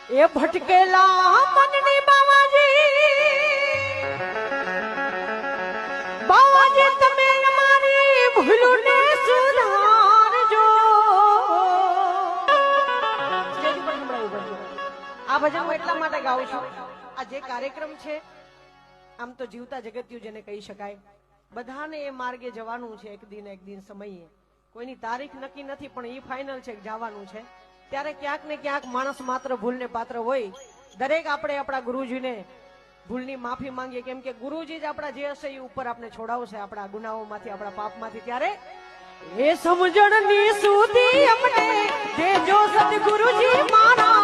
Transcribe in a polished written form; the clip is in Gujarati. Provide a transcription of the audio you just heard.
એ ભટકેલા મનની બાવાજી તમે અમારી ભૂલને સુધારજો. સ્ટેજ ઉપર સંભળાયું બધું. આ ભજન હું એટલા માટે ગાઉં છું, આ જે કાર્યક્રમ છે આમ તો જીવતા જગત્યું જેને કહી શકાય, બધાને એ માર્ગે જવાનું છે એક દિન સમયે. કોઈની તારીખ નક્કી નથી, પણ એ ફાઇનલ છે કે જવાનું છે. ત્યારે ક્યાંક ને ક્યાંક માણસ માત્ર ભૂલને પાત્ર હોય. દરેક આપણે આપણા ગુરુજીને ભૂલની માફી માંગીએ, કેમ કે ગુરુજી જ આપણા જે હશે એ ઉપર આપણે છોડાવશે આપણા ગુનાઓમાંથી, આપણા પાપમાંથી. ત્યારે એ સમજણની સુધી અમને દેજો સદગુરુજી મારા.